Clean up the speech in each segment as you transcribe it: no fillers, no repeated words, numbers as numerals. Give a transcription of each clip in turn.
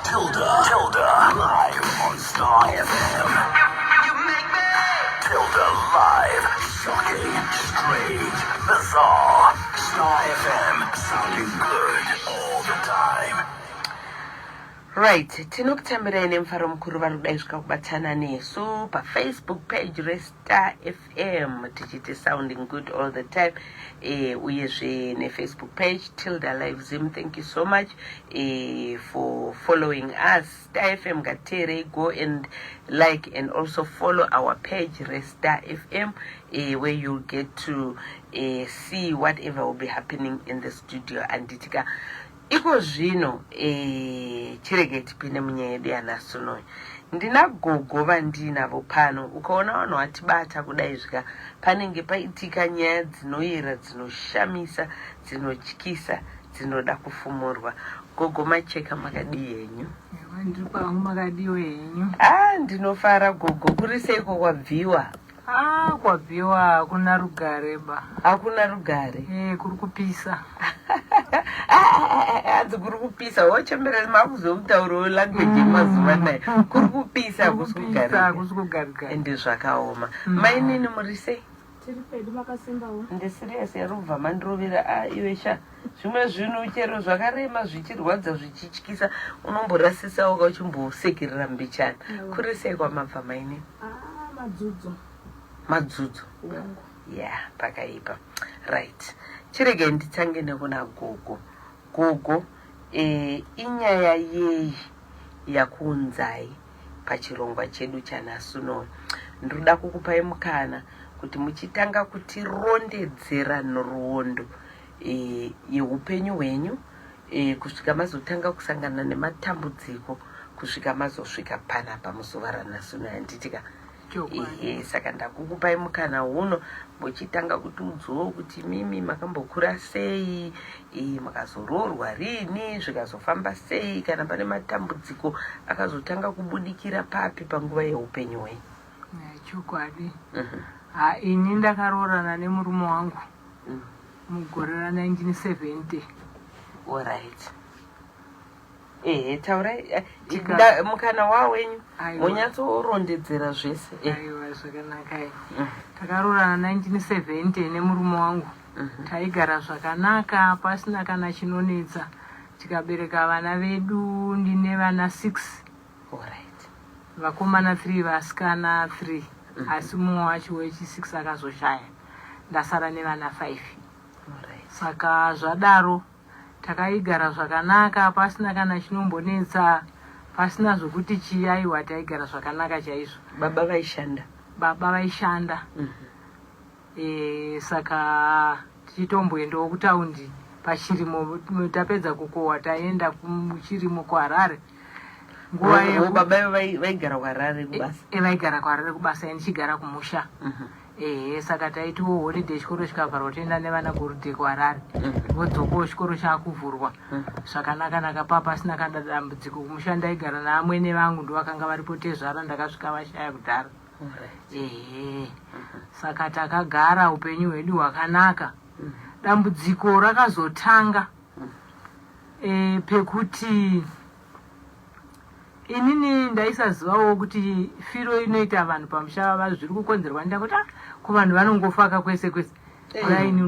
Tilda, live on Star FM. You make me. Tilda live, shocking, strange, bizarre. Star FM, sounding good all the time. Right, tinokutambireni mfaro mukuru varikudaisvika kubatana nesu Facebook page reStar FM tichiti sounding good all the time uyezve neFacebook page Tilda Live Zim. Thank you so much for following us. Star FM Gatere, go and like and also follow our page reStar FM where you'll get to see whatever will be happening in the studio. Anditika iko zvino chirege tipinde munyaya yedu yanasunoyi. Ndina gogo vandinavo pano, ukaona vanhu vatibata kudai zvika panenge paitika nyaya dzinoyera, dzinoshamisa, dzinotyisa, dzinoda kufumurwa. Gogo macheka makadii henyu? Ndiri pangu makadiwo henyu? Ndinofara gogo. Kuri seiko kwabviwa? Kwabviwa hakuna rugare ba. Hakuna rugare? Kuri kupisa. Adzi kuri kupisa, wochembera makuzomutauro language yemazuva anaya. Kuri kupisa hakusi kugarika. Ende zvakaoma. Mainini muri sei? Tiri pedu makasimbawo. Ndesiriasi yarubva mandirovera iwe sha. Zvimwe zvinhu chero zvakarema zvichirwadza zvichityisa unomborasisawo uchimbosekerera mbichana. Kuri sei kwamabva mainini? Madzudzo. Yeah, pakaipa. Right. Chirege nditsange nekuna gogo. Gogo inyaya yei yakunzai pachirongwa chedu chanasunoyi. Ndoda kukupai mukana kuti muchitanga kutirondedzera noruondo yeupenyu hwenyu kusvika mazotanga kusangana nematambudziko kusvika mazosvika panapa muzuva ranasunoyi. Anditika saka ndakukupai mukana uno muchitanga kuti udzowo kuti mimi makambokura sei, makazoroorwa rini, zvikazofamba sei, kana pane matambudziko akazotanga kubudikira papi panguva yeupenyu hwenyu. Chokwadi. Ini ndakaroorana nemurume wangu mugore ra1970. Alright. Taurai mukana wawenyu munyatsorondedzera zvese. Aiwa, zvakanaka. Takaroorana 1970 nemurume wangu. Taigara zvakanaka pasina kana chinonetsa. Tikabereka vana vedu, ndine vana 6. Alright. Vakomana 3, vasikana 3. Asi mumwe wacho wechi6 akazoshaya. Ndasara nevana 5. Alright. Saka zvadaro takaigara zvakanaka pasina kana chinombonetsa, pasina zvokuti chiyaiwa, taigara zvakanaka chaizvo. Baba vaishanda? Baba vaishanda. Saka tichitomboendawo kutaundi pachirimo, tapedza kukohwa taenda kuchirimo kuHarare. Nguva yedu baba vaigara kuHarare kubasa? Vaigara kuHarare kubasa, ndichigara kumusha. Saka taitiwo holiday, chikoro chikavharwa toenda nevana gorude kuHarare. Vodzokawo chikoro chaakuvhurwa. Zvakanaka papa pasina kana dambudziko. Kumusha ndaigara naamwene vangu, ndovakanga varipo tezvara, ndakasvika vashaya kudhara. Saka takagara upenyu hwedu hwakanaka. Dambudziko rakazotanga pekuti inini ndaisazivawo kuti firo inoita vanhu pamusha vava zviri kukonzerwa ndangoti kuvanhu vanongofaka kwese kwese. Raini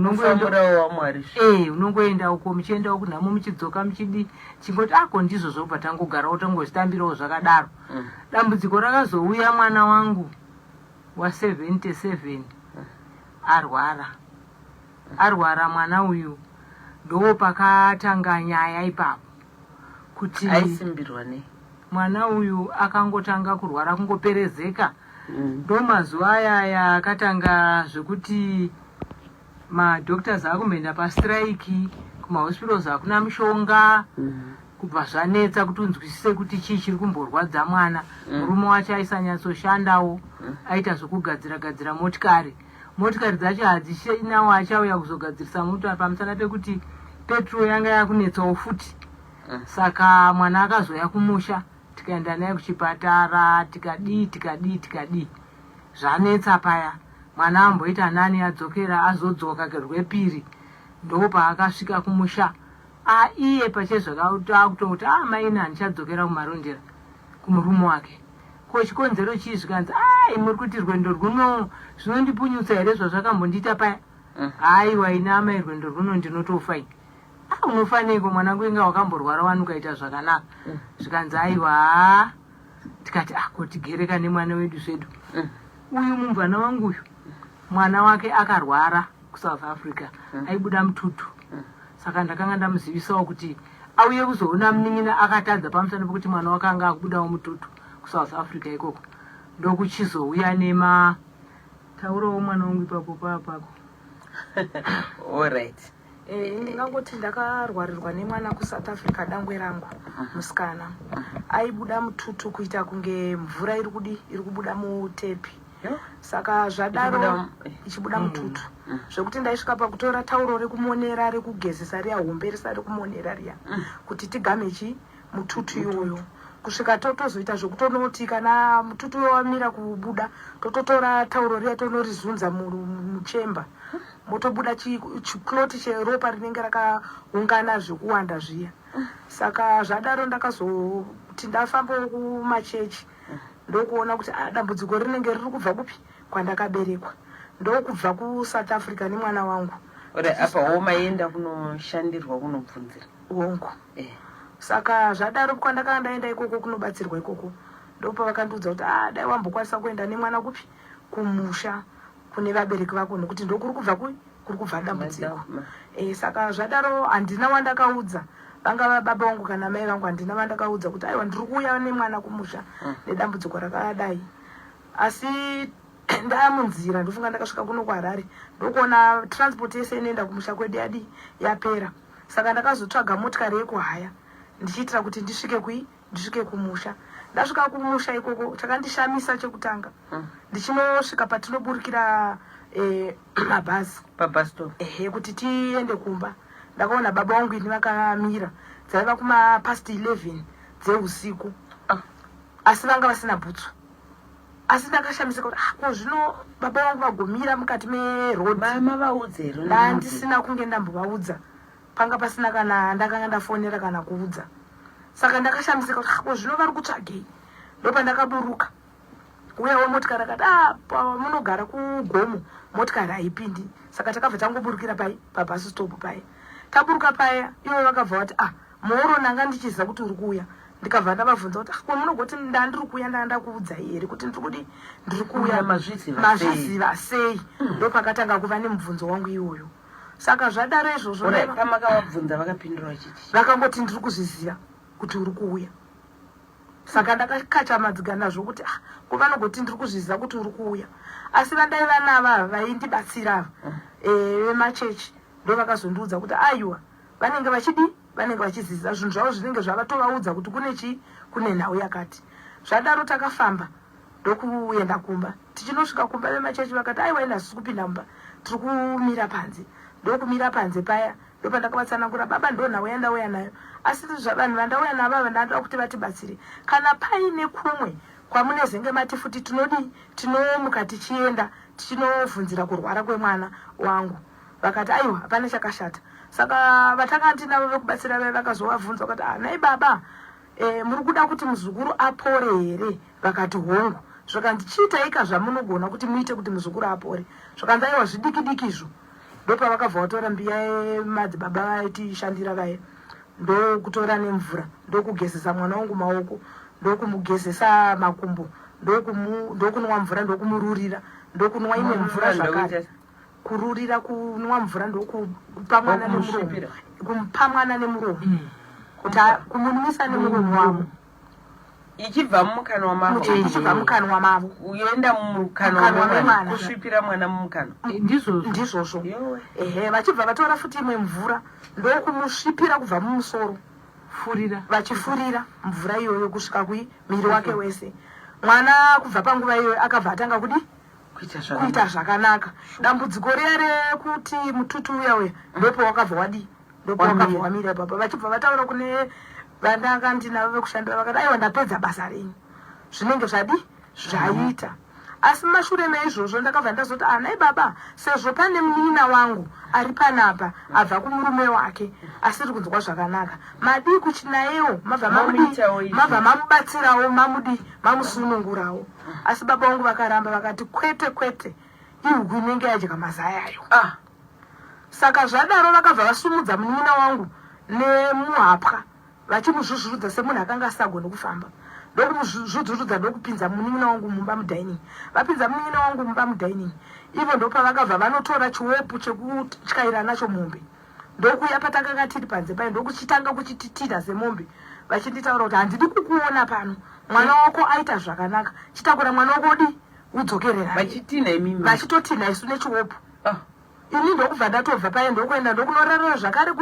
unongoenda uko muchienda uko nhamo muchidzoka muchidi chingoti ndizvo zvobva tangogarawo tangozvitambirawo zvakadaro. Dambudziko rakazouya mwana wangu wa77 arwara mwana uyu. Ndo pakatanga nyaya ipapo kuti aisimbirwa nei? Mwana uyu akangotanga kurwara kungoperezeka. Ndo mazuva aya akatanga zvekuti madhoktors akumboenda pastrike, kumahospitals hakuna mishonga, kubva zvanetsa kuti unzwisise kuti chii chiri kumborwadza mwana. Murume wacho aisanyatoshandawo, aita zvokugadzira motikari. Motikari dzacho hadzinawo achauya kuzogadzirisa mota pamusana pekuti petrol yanga yakunetsawo futi. Saka mwana akazoya kumusha, tikaenda naye kuchipatara, tikadi zvanetsa paya. Mwana amboita nani adzokera, azodzoka kerwepiri. Ndo paakasvika kumusha iye pachezvakutoti maina handichadzokera kumarondera kumurume wake. Ko chikonzero chii zvikanzi muri kuti rwendo rwuno zvinondipunyutsa here zvazvakambondiita paya. Haiwa ina amai rwendo rwuno ndinotofai. Unofaniko mwanangu inga wakamborwara wani ukaita zvakanaka. Zvikanzi aiwa tikati kotigereka nemwana wedu zvedu. Uyu mumbwana wangu uyu mwana wake akarwara kuSouth Africa aibuda mututu. Saka ndakanga ndamuzivisawo kuti auye kuzoona munin'ina akatadza pamusana pekuti mwana wake anga akubudawo mututu kuSouth Africa ikoko. Ndokuchizouya taurawo mwana wangu ipapo papako. All right. Ndingangoti ndakarwarirwa nemwana kuSouth Africa dangwe rangu musikana. Aibuda mututu kuita kunge mvura iri kubuda mutepi. Saka zvadaro ichibuda mututu. Zvekuti ndaisvika pakutora tauro rekumonera rekugezesa riya hombe risari kumonera riya kuti tigame mututu iyoyo. Kusvika totozoita zvokutonoti kana mututu wamira kubuda tototora tauro riya tonorizunza muchemba. Motobuda chikloti cheropa rinenge rakaungana zvekuwanda zviya. Saka zvadaro ndakazoti ndafamba kumachechi ndokuona kuti dambudziko rinenge riri kubva kupi kwandakaberekwa. Ndokubva kuSouth Africa nemwana wangu. Ore apa womaenda kunoshandirwa kunobvunzira wongo. Saka zvadaro kwandakanga ndaenda ikoko kunobatsirwa ikoko. Ndopa vakandiudza kuti dai wambokwanisa kuenda nemwana kupi kumusha kune vabereki vako nekuti ndokuri kubva kuri kubva dambudziko. Saka zvadaro handina wandakaudza. Vanga baba vangu kana mai vangu handina wandakaudza kuti aiwa ndiri kuuya nemwana kumusha nedambudziko rakadai. Asi ndamunzira ndofunga ndakasvika kuno kuHarare ndokuona transport yese inoenda kumusha kwedu yapera. Saka ndakazotsvaga motikari yekuhaya ndichiitira kuti ndisvike kumusha. Ndasvika kumusha ikoko chakandishamisa chekutanga ndichinosvika patinoburikira mabhazi pabus stop kuti tiende kumba. Ndakaona baba vangu ini vakamira dzaiva kumapast 11 dzeusiku asi vanga vasina bhutsu. Asi ndakashamisika kuti ko zvino baba vangu vagomira mukati meroad. Mama vaudzero ndisina kunge ndambovaudza panga pasina kana ndakanga ndafonera kana kuudza. Saka ndakashamisika kuti ko zvino vari kutsvagei. Ndopa ndakaburuka uyawo motikari akati munogara kugomo motikari haipindi. Saka takabva tangoburukira pabus stop paya. Taburuka paya ivo vakabva vati moro nanga ndichiziva kuti uri kuuya. Ndikabva ndavabvunza kuti munogoti ndandiri kuuya ndakuudza here kuti ndiri kuuya mazviziva sei. Ndopakatanga kuva nemubvunzo wangu iwoyo. Saka zvadaro izvozvo pamakavabvunza vakapindura chiti vakangoti ndiri kuzviziva kuti uri kuuya. Saka ndakakachamadzika nazvo kuti kuvanogoti ndiri kuzviziva kuti uri kuuya. Asi vandaiva nava vaindibatsira vemachechi ndovakazondiudza kuti aiwa vanenge vachiziza zvinhu zvavo zvinenge zvavatovaudza kuti kune nhau yakati. Zvadaro takafamba ndokuenda kumba. Tichinosvika kumba vemachechi vakati aiwa ina sisi kupinda mumba tiri kumira panze. Ndokumira panze paya ndopandakavatsanangura baba ndo nhau yandauya nayo. Asi zvavanhu vandauya navo ndanoda kuti vatibatsire kana paine kumwe kwamunezenge mati futi tinomuka tichienda tichinovhunzira kurwara kwemwana wangu. Vakati aiwa hapana chakashata. Saka vatakandi navo vekubatsira vaya vakazovabvunza vakati nai baba muri kuda kuti muzukuru apore here. Vakati hongu. Zvakanzi chiitaika zvamunogona kuti muite kuti muzukuru apore. Zvakanzi aiwa zvidikidikizvo. Ndopa vakabva vatora mbiya madzibaba vaitishandira vaya ndokutora nemvura ndokugezesa mwana wangu maoko ndokumugezesa makumbo ndokunwa mvura ndokumururira ndokunwa imwe mvura zvakare. Kururira kunwa mvura ndokupa mwana nemuromo kumpa mwana nemuromo kuti kumunwisa nemuromo wavo ichibva mumukanwa mavo ichibva mukanwa mavo uyoenda mumukanwa wemwana kusvipira mwana mumukanwa ndizvozvo. Vachibva vatora futi imwe mvura ndokumusvipira kubva mumusoro vachifurira mvura iyoyo kusvika kumiri wake wese. Mwana kubva panguva iyoyo akabva atanga kuita zvakanaka. Dambudziko riya rekuti mututu uya ndopo wakabva wamira baba. Vachibva vataura kune vandanga ndinavo vekushandira vakati aiwa ndapedza basa renyu zvinenge zvaita. asi mashure meizvozvo ndakabva ndazoti anai baba sezvo pane munin'ina wangu ari panapa abva kumurume wake asiri kunzwa zvakanaka madii kuti nayewo mabva mamubatsirawo mamusunungurawo. Asi baba vangu vakaramba vakati kwete ihuku inenge yadya mazayayo. Saka zvadaro vakabva vasumudza munin'ina wangu nemuhapwa vachimuzvuzvurudza semunhu akanga asagoni kufamba. Ndokumuzvuzvurudza ndokupinza munin'ina wangu mumba mudining. Vapinza munin'ina wangu mumba mudining ivo ndopavakabva vanotora chiwepu chekutyaira nacho mombe. Ndokuya patakanga tiri panze pai ndokuchitanga kuchititira semombe vachinditaura kuti handidi kukuona pano, mwana wako aita zvakanaka, chitakura mwana wako udi udzokerera. Vachitina imimi vachitotina isu nechiwepu. Ini ndokubva ndatobva pai ndokuenda ndokunorarira zvakare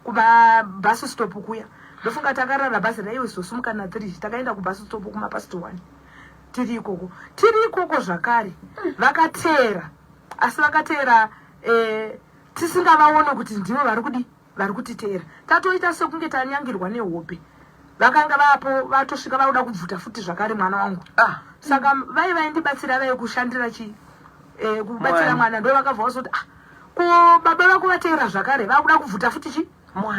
kumabhasi stop kuya. Ndofunga takarara bhazi raiwe zosumuka na3 takaenda kubhasi stop kumapasiti 1 tiri ikoko zvakare. Vakateera asi vakateera tisingavaone kuti ndivo vari kutiteera. Tatoita sekunge tanyangirwa nehope. Vakanga vapo vatosvika vauda kubvuta futi zvakare mwana wangu. Saka vaindibatsira kushandira kubatsira mwana. Ndo vakabva vasoti ko baba vako vateera zvakare vakuda kubvuta futi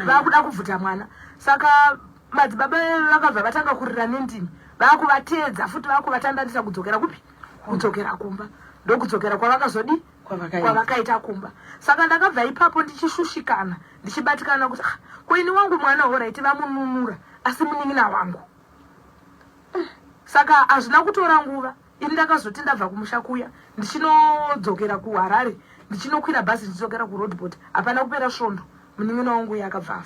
vakuda kubvuta mwana. Saka madzibaba vakabva vatanga kurira nendini vakuvateedza futi vakuvatandandisa kudzokera kupi, kudzokera kumba. Ndokudzokera kwavakazodi kwavakaita kumba. Saka ndakabva ipapo ndichishushikana ndichibatikana kuti koini wangu mwana horaiti vamununura asi munin'ina wangu. Saka hazvina kutora nguva ini ndakazoti ndabva kumusha kuya ndichinodzokera kuHarare ndichinokwira bhazi ndichidzoka kuRoadport hapana kupera svondo munin'ina wangu yakabva.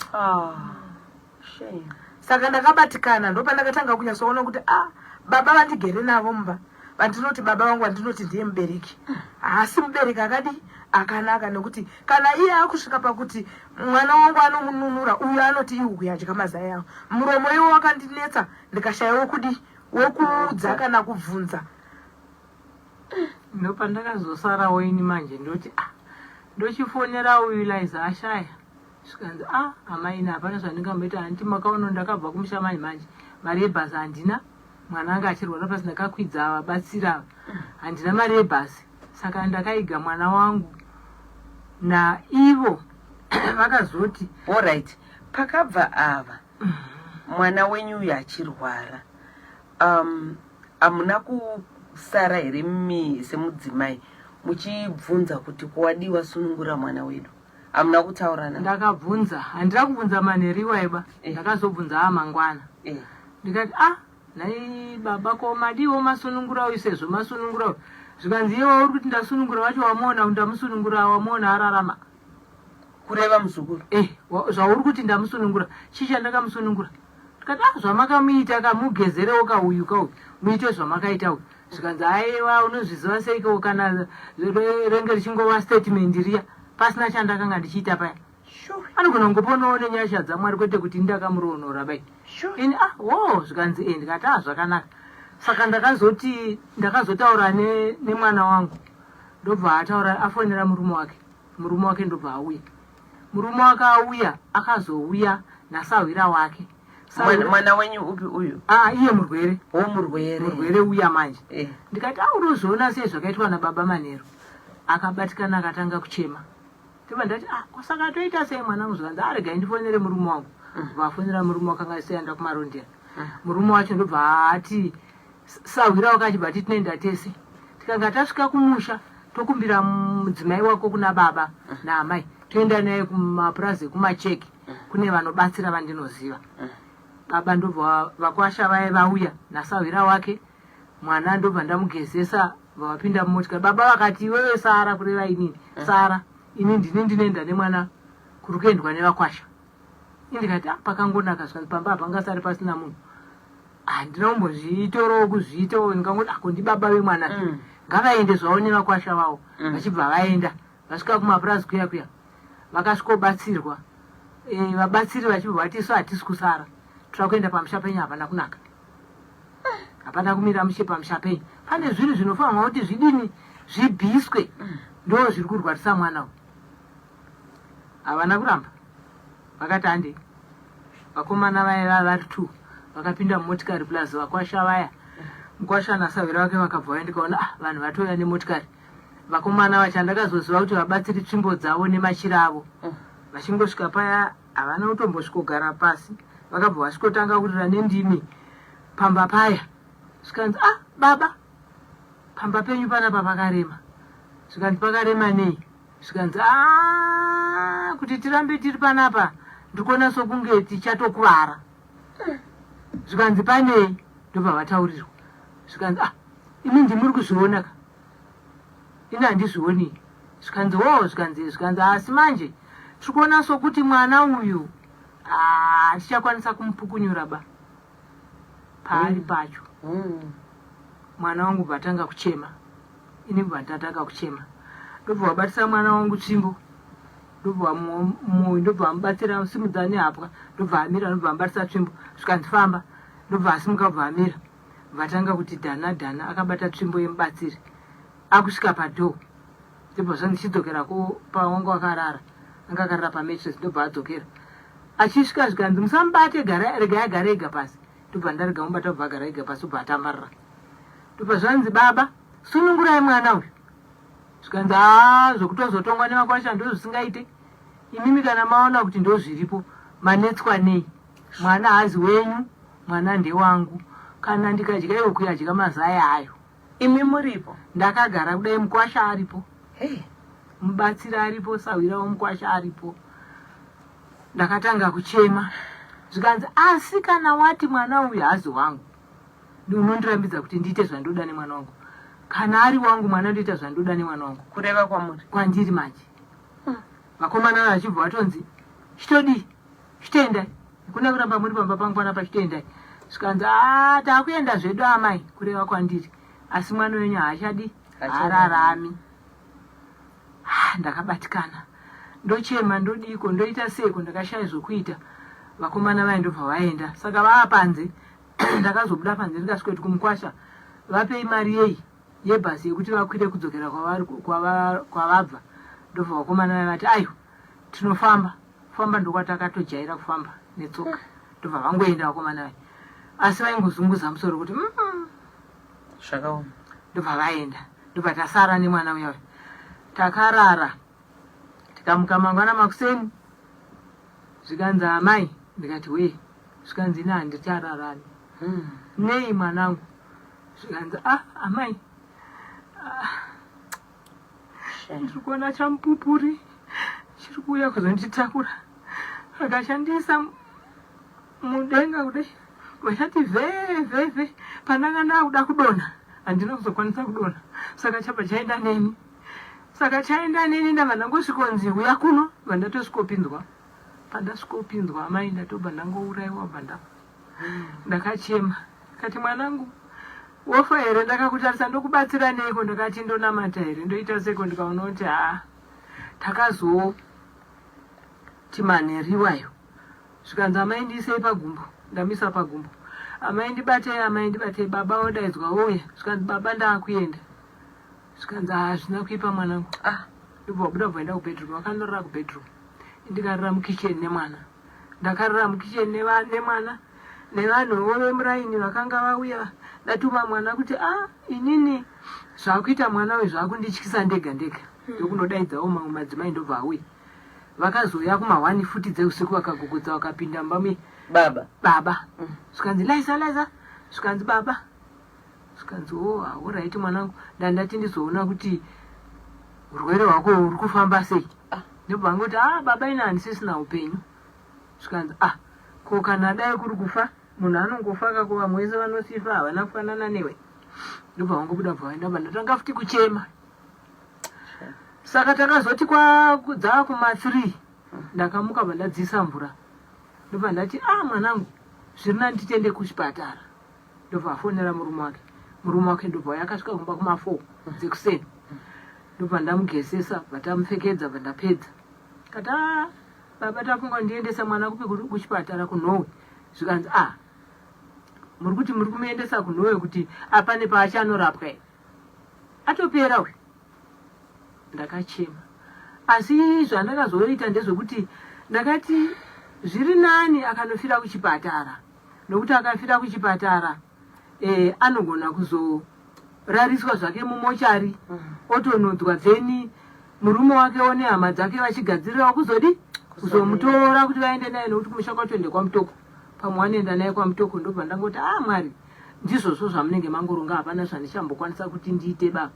Saka ndakabatikana ndopandakatanga kunyasoona kuti baba vandigere navo mumba vandinoti baba vangu vandinoti ndiye mubereki. Asi mubereki akadi akanaka nekuti kana iye akusvika pakuti mwana wangu anomununura uyu anoti ihuku yadya mazai avo, muromo iwo wakandinetsa ndikashaya wokudza kana kubvunza. Ndopandakazosarawo ini manje ndoti ndochifonera uyu Liza ashaya zvikanzi amaina hapana zvandingamboita handiti makaona ndakabva kumusha manje mari yebhasi handina, mwana anga achirwara pasi ndakakwidza vabatsira handina mari yebhasi. Saka ndakaiga mwana wangu naivo vakazoti alright. Pakabva ava mwana wenyu uyu achirwara, hamuna kusara here semudzimai muchibvunza kuti kwadiwa sunungura mwana wedu? Hamuna kutaurana? Ndakabvunza, handina kubvunza manheriwa iba, ndakazobvunza mangwana. Ndikati nai baba ko madiwo masunungura uyu sezvo masunungura uyu zvikanzi iwe uri kuti ndasunungura vacho wamuona ndamusunungura wamuona ararama kureva muzukuru zvauri kuti ndamusunungura chicha ndakamusunungura. Ndikati zvamakamuita kamugezerewo kauyu muite zvamakaita uyu. Zvikanzi aiwa unozviziva seiko kana renge richingova statement riya pasina chandakanga ndichiita paya. Anogona kungoponawo nenyasha dzaMwari kwete kuti ndakamuronora bai. Ini zvikanzi ndikati zvakanaka. Saka ndakazotaura nemwana wangu ndobva ataura afonera murume wake ndobva auya. Murume wake auya akazouya nasawira wake. Mwana wenyu upi uyu? Iye murwere. Murwere uya manje. Ndikati unozoona sei zvakaitwa nababa Manheru. Akabatikana akatanga kuchema. Ndipo ndati saka toita sei mwana wangu? Zvikanzi arega ndifonere murume wangu. Vafonera murume wakanga aenda kumarondera. Murume wacho ndobva ati sawira wakachibva tinoenda tese. Tikanga tasvika kumusha tokumbira mudzimai wako kuna baba naamai toenda naye kumapurazi ekumacheki kune vanobatsira vandinoziva. Baba ndobva vakwasha vauya nasawira wake, mwana ndobva ndamugezesa vapinda mumotikari. Baba vakati iwewe Sara kureva inini Sara ini ndinoenda nemwana kuri kuendwa nevakwasha. Ndikati pakangonaka zvikanzi pamba hapangasari pasina munhu. Handinombozviitoro kuzviitawo ndikangoti ndi baba vemwana ngavaende zvavo nevakwasha vavo. Vachibva vaenda vasvika kumapurazi kuya vakasvikobatsirwa. Vabatsiri vachibva vati isu hatisi kusara tira kuenda pamusha penyu hapana kunaka, hapana kumira mushe pamusha penyu. Pane zvinhu zvinofanirwa kuti zvidini zvibviswe ndo zviri kurwarisa mwana uyu. Havana kuramba vakati hande vakomana vaya vari 2 vakapinda mumotikari plus vakwasha vaya mukwashana savira wake vakabva vaendikaona vanhu vatoya nemotikari vakomana vacha ndakazoziva kuti vabatsiri tsvimbo dzavo nemachira avo vachingosvika paya havana kutombosvikogara pasi vakabva vasvikotanga kurira nendimi pamba paya zvikanzi baba pamba penyu panapa pakarema zvikanzi pakarema nei zvikanzi kuti tirambe tiri panapa ndikuona sokunge tichatokuvara zvikanzi panei ndobva vataurirwa zvikanzi imi ndimuri kuzvionaka ini handizvioni zvikanzi zvikanzi asi manje tiri kuona sokuti mwana uyu tichakwanisa kumupukunyura ba paari pacho mwana wangu bvatanga kuchema ini bvatatanga kuchema ndobva wabatisa mwana wangu tsvimbo ndobva wamubatsira simudza nehapwa ndobva amira ndobva amubatisa tsvimbo zvikanzi famba ndobva asimuka bva amira bvatanga kuti dhana akabata tsvimbo yemubatsiri akusvika padhoo ndobva zvandichidzokera pawangu akarara anga akarara pametres ndobva adzokera achisvika zvikanzi musamubate regai agare ega pasi ndobva ndarega mubata kubva agara ega pasi ubva atamarira ndobva zvanzi baba sunungurai mwana uyu zvikanzi zvokutozotongwa nemakwasha ndo zvisingaite imimi kana maona kuti ndo zviripo manetswa nei mwana hazi wenyu mwana ndewangu kana ndikadya iwo kuyadya mazaya ayo imi muripo ndakagara kudai mukwasha aripo mubatsira aripo sawira womukwasha aripo ndakatanga kuchema zvikanzi asi kana wati mwana uyu hazi wangu unondirambidza kuti ndiite zvandoda nemwana wangu kana ari wangu mwana ndoita zvandoda nemwana wangu kureva kwamuri kwandiri manje vakomana vachibva vatonzi chitodii chitendai kuna kuramba muri pamba pangu panapa chitendai zvikanzi takuenda zvedu amai kureva kwandiri asi mwana wenyu haachadi hararami ndakabatikana ndochema ndodiko ndoita seko ndakashaya zvokuita vakomana vaindobva vaenda saka vava panze ndakazobuda panze ndikasvika kumukwasha vapei mari yei yebhasi yekuti vakwire kudzokera kwavabva ndobva vakomana vai vati aiwa tinofamba kufamba ndokwatakatojaira kufamba netsoka ndobva vangoenda vakomana vai asi vaingozunguza musoro kuti zvakaoma ndobva vaenda ndobva tasara nemwana uya takarara tikamuka mangwana makuseni zvikanzi amai ndikati wee zvikanzi ina handitararani nei mwanangu zvikanzi amai ndiri kuona chamupupuri chiri kuuya kuzonditakura akashandisa mudenga kudai vachati vhevhevhe pandakanda kuda kudonha handina kuzokwanisa kudonha saka chabva chaenda neni ndabva ndangosvikonzi uya kuno vandatosvikopinzwa pandasvikopinzwa amai ndatobva ndangourayiwa bva ndafa ndakachema kati mwanangu wofa here ndakakutarisa ndokubatsira neiko ndakati ndonamata here ndoita seko ndikaona kuti takazoti manheriwayo zvikanzi amai ndiisei pagumbo ndamisa pagumbo amai ndibatei baba odaidzwa ouya zvikanzi baba ndaakuenda zvikanzi hazvina kuipa mwanangu ndobva wabuda bvaenda kubedroom vakandirira kubedroom ndikarira mukicheni nemwana ndakarira mukicheni nemwana nevanhuwo vemuraini vakanga vauya ndatuma mwana kuti inini zvakuita mwana we zvakundityisa ndega ndega ndokunodaidzawo mamwe madzimai ndobva auya vakazoya kuma1 futi dzeusiku vakagogotsa vakapinda mbami baba zvikanzi laisa zvikanzi baba zvikanzi alright mwanangu ndandati ndizoona kuti urwere hwako uri kufamba sei ndobva ngoti baba ina handisisina upenyu zvikanzi ko kana dai kuri kufa munhu anongofa kakuva mwese vanosifa havana kufanana newe ndobva wangobuda bva ndabva ndatanga futi kuchema saka takazoti dzava kuma3 ndakamuka bva ndadzisa mvura ndobva ndati mwanangu zvirina nditende kuchipatara ndobva afonera murume wake ndobva yakasvika kumba kuma4 dzekuseni ndobva ndamugezesa bva tamupfekedza bva ndapedza kati baba tafunga ndiendesa mwana kupi kuchipatara kuNorway zvikanzi muri kuti muri kumuendesa kuNorway kuti apane paachanorapwa atopera uyu ndakachema asi zvandakazoita ndezvekuti ndakati zviri nani akanofira kuchipatara nokuti akafira kuchipatara anogona kuzorariswa zvake mumochari otonodzwa dzeni murume wake one hama dzake vachigadzirirawo kuzodi kuzomutora kuti vaende naye nokuti kumusha kwatoende kwamutoko pamwe vanoenda naye kwamutoko ndobva ndangoti mwari ndizvozvo zvamunenge mangoronga hapana zvandichambokwanisa kuti ndiite baba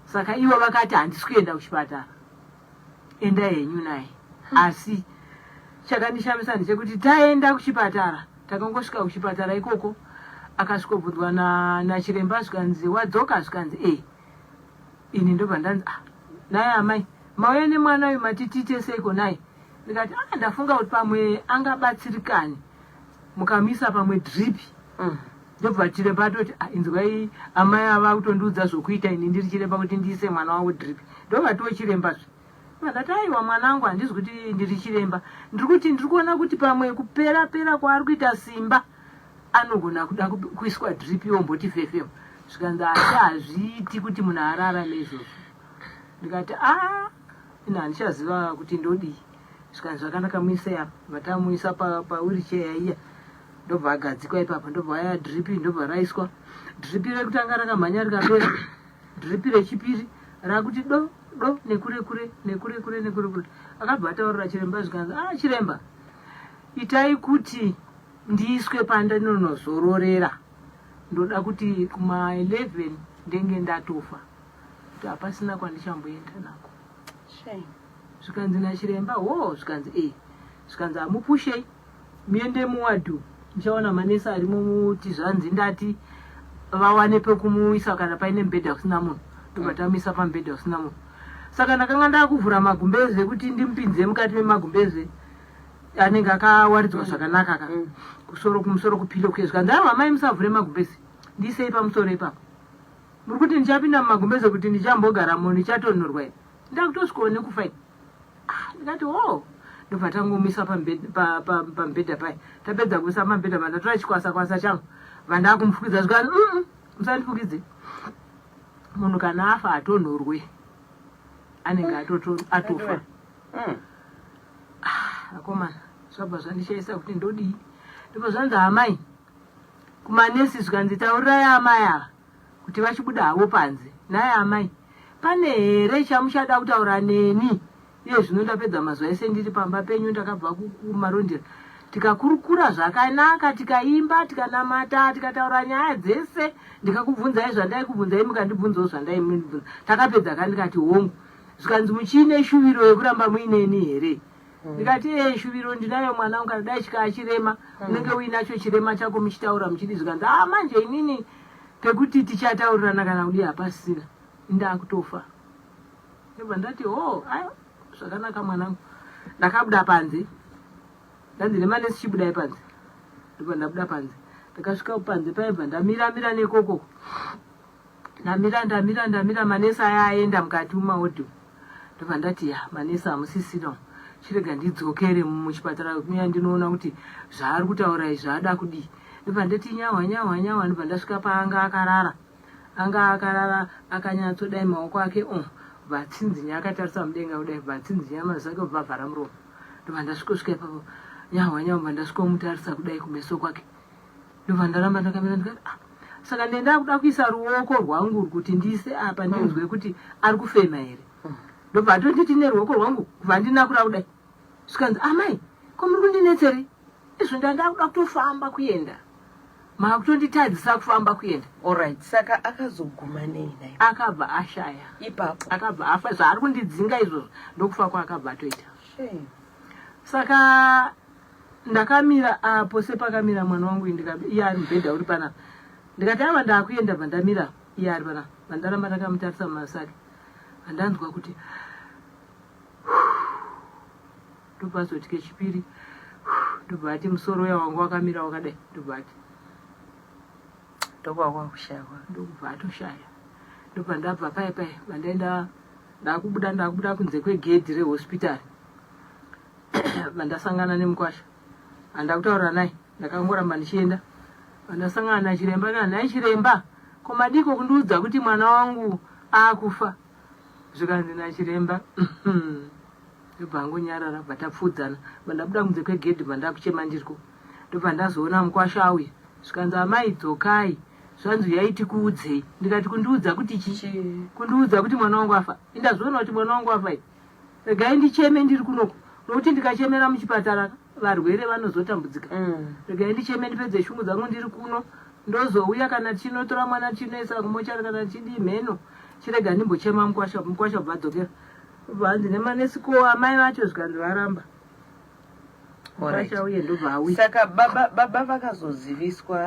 saka ivo vakati handisi kuenda kuchipatara endai henyu naye asi chakandishamisa ndechekuti taenda kuchipatara takangosvika kuchipatara ikoko akasvikobvunzwa nachiremba zvikanzi wadzoka zvikanzi ini ndobva ndanzi naye amai mauya nemwana uyu matitite seiko naye ndikati ndafunga kuti pamwe angabatsirikane mukamisa pamwe dripi ndobva chiremba atoti inzwai amai ava kutondiudza zvokuita ini ndiri chiremba kuti ndiise mwana wangu dripi ndobva tiwo chirembazve ndati aiwa mwanangu handisi kuti ndiri chiremba ndiri kuti ndiri kuona kuti pamwe kupera kwaari kuita simba anogona kuda kuiswa dripi yomboti fefewo zvikanzi asi hazviiti kuti munhu arara neizvozvo ndikati ina handichaziva kuti ndodii zvikanzi zvakanaka muisei apa vatamuisa pawiricheya iya ndobva agadzikwa ipapo ndobva aya dripi ndobva raiswa dripi rekutanga rakamhanya rikapera dripi rechipiri rakuti do nekure akabva ataurira chiremba zvikanzi chiremba itai kuti ndiiswe pandinonozororera ndoda kuti kuma11 ndenge ndatofa kuti hapasina kwandichamboenda nako zvikanzi nachiremba zvikanzi zvikanzi hamupushei muende muwadhu ndichaona manesi arimo muti zvanzi ndati vawane pekumuisa kana paine mubhedha kusina munhu ndobva tamuisa pamubhedha usina munhu saka ndakanga ndakuvhura magumbeze kuti ndimupinze mukati memagumbeze anenge akawaridzwa zvakanaka kumusoro kupilo kwe zvikanzi amai musavhure magumbeze ndiisei pamusoro ipapo muri kuti ndichapinda mumagumbeze kuti ndichambogaramo ndichatonhorwa ere ndakutosvikawo nekufa ine ndikati ndobva tangomisa pamubhedha paya tapedza kuisa pamubhedha mandatora chikwasa changu vandakumufukidza zvikanzi musandifukidze munhu kana afa atonhorwe anenge atofa akomana zvabva zvandichaisa kuti ndodii ndobva zvanzi amai kumanesi zvikanzi taurirai amai ava kuti vachibuda havo panze naye amai pane here chamuchada kutaura neni iye zvino ndapedza mazuva ese ndiri pamba penyu ndakabva kumarondera tikakurukura zvakanaka tikaimba tikanamata tikataura nyaya dzese ndikakubvunzai zvandaikubvunzai mukandibvunzawo zvandaimubvunza takapedza kandikati hongu zvikanzi muchine shuviro yekuramba muineni here ndikati shuviro ndinayo mwana unga dai chikaa chirema unenge uinacho chirema chako muchitaura muchidi zvikanzi manje inini pekuti tichataurirana kana kudi hapasina ndakutofa ndobva ndati aiwa zvakanaka mwanangu ndakabuda panze ndanzi nemanesi chibudai panze ndobva ndabuda panze ndakasvika panze paibva ndamira nekoko ndamira manesi aya aenda mukati mumaodho ndobva ndati manesi hamusisina chirega ndidzokere muchipatara kuya ndinoona kuti zvaari kutaura izvi zvaada kudii ndobva ndati nyawa ndobva ndasvika paanga akarara akanyatsodai maoko ake vatsinzinya akatarisa mudenga kudai vatsinzinya maziso ake kubva vhara muromo ndobva ndasvikosvika ipapo nyawa ndobva ndasvikomutarisa kudai kumeso kwake ndobva ndaramba ndakamira ndikati saka ndenda kuda kuisa ruoko rwangu kuti ndiise apa ndinzwe kuti ari kufema here ndobva atonditi neruoko rwangu kubva ndinakura kudai zvikanzi amai ko muri kundinetseri izvo ndanda kuda kutofamba kuenda makutonditadzisa kufamba kuenda alright saka akazoguma nei naye akabva ashaya ipapo akabva afa zvaari kundidzinga izvozvo ndokufa kwaakabva atoita saka ndakamira apo sepakamira mwana wangu iye ari mubhedha uri panapa ndikati ava ndaakuenda vandamira iye ari panapa vandaramba ndakamutarisa mumaso ake vandanzwa kuti ndobvazotike chipiri ndobva ati musoro uya wangu wakamira wakadai ndobva ati ndobva atoshaya ndobva ndabva pai vandaenda ndakubuda kunze kwegedhi rehospitari vandasangana nemukwasha handakutaura naye ndakangoramba ndichienda vandasangana nachiremba kana naye chiremba komadiko kundiudza kuti mwana wangu akufa zvikanzi nachiremba ndobva angonyarara bva tapfudzana vandabuda kunze kwegedhi vandakuchema ndiriko ndobva ndazoona mukwasha auya zvikanzi amai dzokai zvanzi yaiti kuudzei, ndikati kundiudza kuti kundiudza kuti mwana wangu afa. Indazoona kuti mwana wangu afa. Regai ndicheme ndiri kunoko, nokuti ndikachemera muchipatara varwere vanozotambudzika. Regai ndicheme ndipedze shungu dzangu ndiri kuno, ndozouya kana chinotora mwana chinoisa kumochari kana chidi mheno, chirega ndimbochema mukwasha bvadzokera. Vanzi nemanesi ko amai vacho zvikanzi varamba. Mukwasha uye ndobva auya. Saka baba vakazoziviswa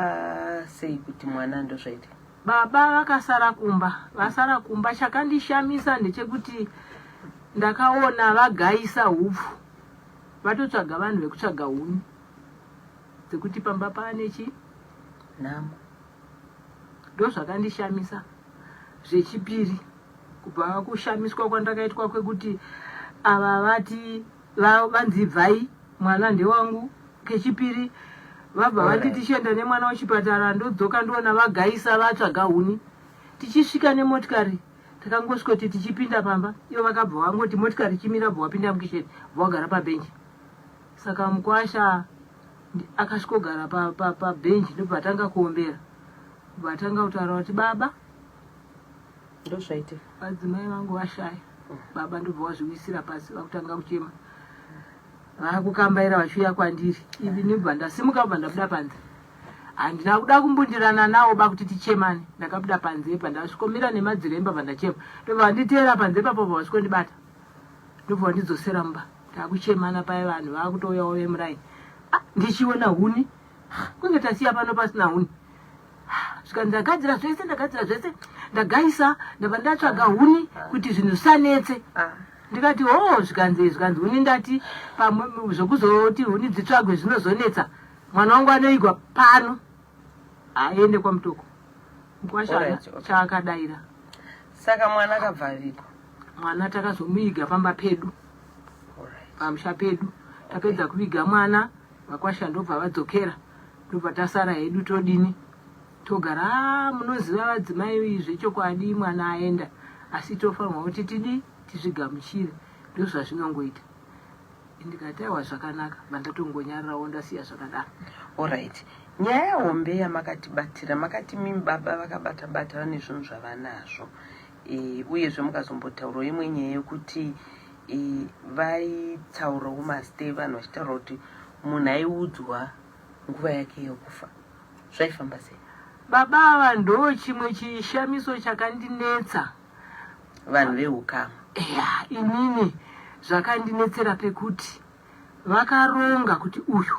sei kuti mwana ndozvaita? Baba vakasara kumba. Chakandishamisa ndechekuti ndakaona vagaisa hupfu, vatotsvaga vanhu vekutsvaga huni dzekuti pamba pane chi nhamo. Ndozvakandishamisa. Zvechipiri, kubva kushamiswa kwandakaitwa kwekuti ava vati vanzi bvai mwana ndewangu. Kechipiri vabva vati tichienda nemwana wechipatara, ndodzoka ndiona vagaisa vatsvaga huni. Tichisvika nemotikari takangoswoti tichipinda pamba, ivo vakabva vangoti motikari chimira, bva wapinda mukisheni, bva wagara pabhenji. Saka Mukwasha akasvikogara pabhenji, ndobva atanga kuombera, bva atanga kutaura kuti baba ndozvaita madzimai vangu vashaya. Baba ndobva wazviwisira pasi, vakutanga kuchema, vakukambaira vachiuya kwandiri. Ivi ndibva ndasimuka, bva ndabuda panze. Handina kuda kumbundirana nawo bakuti tichemane. Ndakabuda panze, bva ndasvikomira nemadziremba, bva ndachema. Ndobva vanditeera panze papo, bva vasvikondibata. Ndobva vandidzosera mumba. Takuchemana paya, vanhu vakutouyawo vemuraini. Ndichiona huni, kunge tasiya pano pasina huni. Svika ndagadzira zvese, ndagaisa, ndabva ndatsvaga huni kuti zvinhu zvisanetse. Ndikati zvikanzi huni, ndati pamwe zvokuzoti huni dzitsvagwe zvinozonetsa, mwana wangu anoigwa pano aende kwamutoko. Mukwasha chaakadaira. Saka mwana akabva ripo? Mwana takazomuiga pamba pedu, pamusha pedu. Tapedza kuviga mwana, Makwasha ndobva vadzokera, ndobva tasara hedu todini, togara. Munoziva vadzimai zvechokwadi, mwana aenda, asi tofanirwa kuti tizvigamuchire. Ndozvazvinongoita. Ndikati aiwa zvakanaka, vandatongonyarirawo ndasiya zvakadaro. Alright. Nyaya yehombe yamakatibatira, makati mimi baba vakabata vane zvinhu zvavanazvo, uyezve mukazombotaurawo imwe nyaya yekuti vaitaurawo masitei, vanhu vachitaura kuti munhu aiudzwa nguva yake yokufa. Zvaifamba sei? Baba ava ndo chimwe chishamiso chakandinetsa. Vanhu vehukama. Inini zvakandinetsera pekuti vakaronga kuti uyu.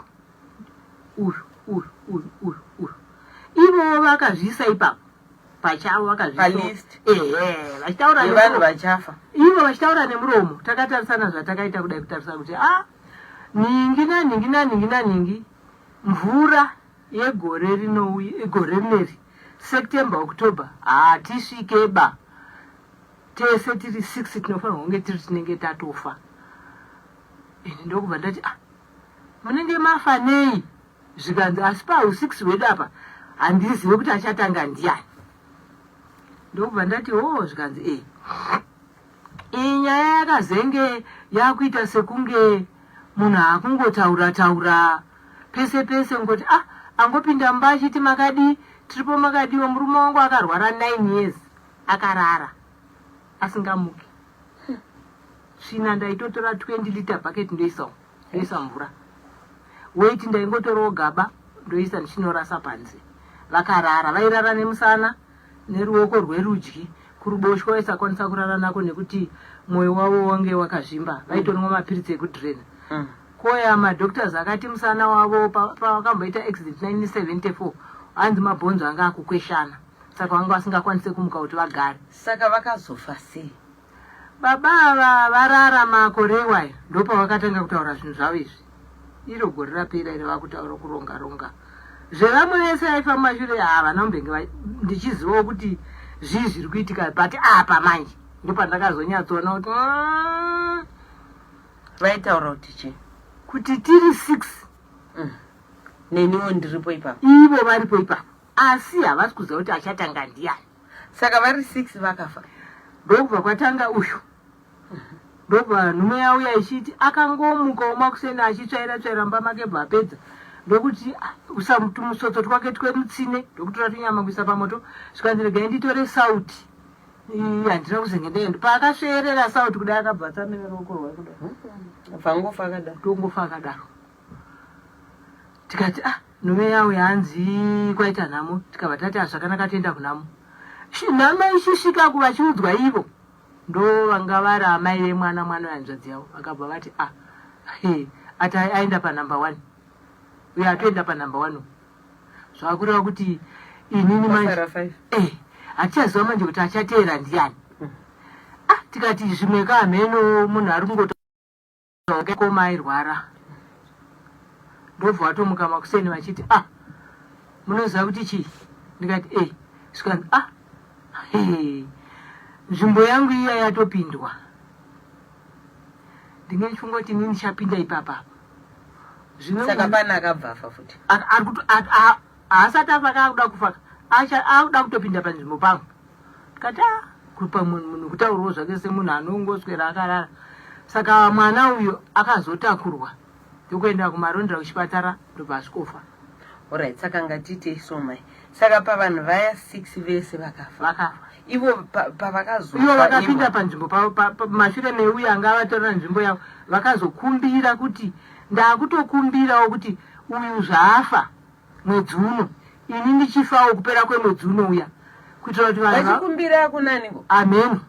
Ivo vakazvisa ipapo pachavo, vakazvisa vachitaura nevanhu vachafa. Ivo vachitaura nemuromo. Takatarisana zvatakaita kudai, kutarisa kuti ningi mvura yegore rineri September October hatisvikeba tese tiri 6 tinofanirwa kunge tiri tinenge tatofa. Ndokubva ndati munenge mafa nei? Zvikanzi asi pahu6 hwedu apa handizive kuti achatanga ndiani. Ndokubva ndati zvikanzi iyi nyaya yakazenge yakuita sekunge munhu akungotaura pese ngoti angopinda mumba achiti makadi, tiripo makadiwo, murume wangu akarwara 9 years akarara asingamuki. Svina ndaitotora 20 liter bucket ndoisa mvura. Weight ndaingotorawo gaba ndoisa ndichinorasa panze. Vakarara, vairara nemusana neruoko rwerudyi, kuruboshwe vaisakwanisa kurara nako nekuti mwoyo wavo wange wakazvimba. Vaitonwa mapiritsi ekudhirena. Koya madhoktors akati musana wavo pavakamboita accident 1974 hanzi mabhonzo anga akukweshana, saka vanga vasingakwanisi kumuka kuti vagare. Saka vakazofa sei? Baba ava varara makore iwayo ndopavakatanga kutaura zvinhu zvavo izvi. Iro gore rapera iri vakutaura kuronga. Zvevamwe vese vaifa mumashure havana kumbenge ndichizivawo kuti zvii zviri kuitika, but apa manje ndopandakazonyatsoona kuti vaitaura kuti chii? Kuti tiri 6 neniwo ndiripo ipapo, ivo varipo ipapo, asi havasi kuziva kuti achatanga ndiani. Saka vari 6 vakafa. Ndobva kwatanga uyu. Ndobva nhume yauya ichiti akangomuka makuseni achitsvaira mba make bva apedza ndokuti usamutumusotso twake twemutsine ndokutora tunyama kuisa pamoto zvikanzi regai nditore sauti handina kuzenge ndende paakasveerera sauti kudai akabva tsamira ruoko rwake vangofa akadaro tongofa akadaro tikati nhume yawo yanzi kwaita nhamo tikabva tati zvakanaka toenda kunhamo nhama ichisvika kuvachiudzwa ivo ndo vanga vari amai vemwana yanzvadzi yavo vakabva vati ati aenda panumber 1 uye atoenda panumber 1 zvakureva kuti inini manje hatichaziva manje kuti achateera ndiani tikati zvimwe kamheno munhu ari kungotokoma airwara ndobva vatomuka makuseni vachiti munoziva kuti chii ndikati zvikanzi nzvimbo yangu iya yatopindwa ndinge ndichingoti nini chapinda ipapa saka pana akabvafa futi haasati afaka akuda kufaka akuda kutopinda panzvimbo pangu tikati kupa munhu kutaurawo zvake semunhu anongoswera akarara saka mwana uyo akazotakurwa ndokuenda kumarondera kuchipatara ndobva asvikofa. Alright, saka ngatite somai saka pavanhu vaya 6 vese vakafa ivo pavakazofa ivo vakapinda panzvimbo mashure meuya anga vatorera nzvimbo yavo vakazokumbira kuti ndakutokumbirawo kuti uyu zvafa mwedzi uno ini ndichifawo kupera kwemwedzi uno uya kuitira kuti vachikumbira kunani amen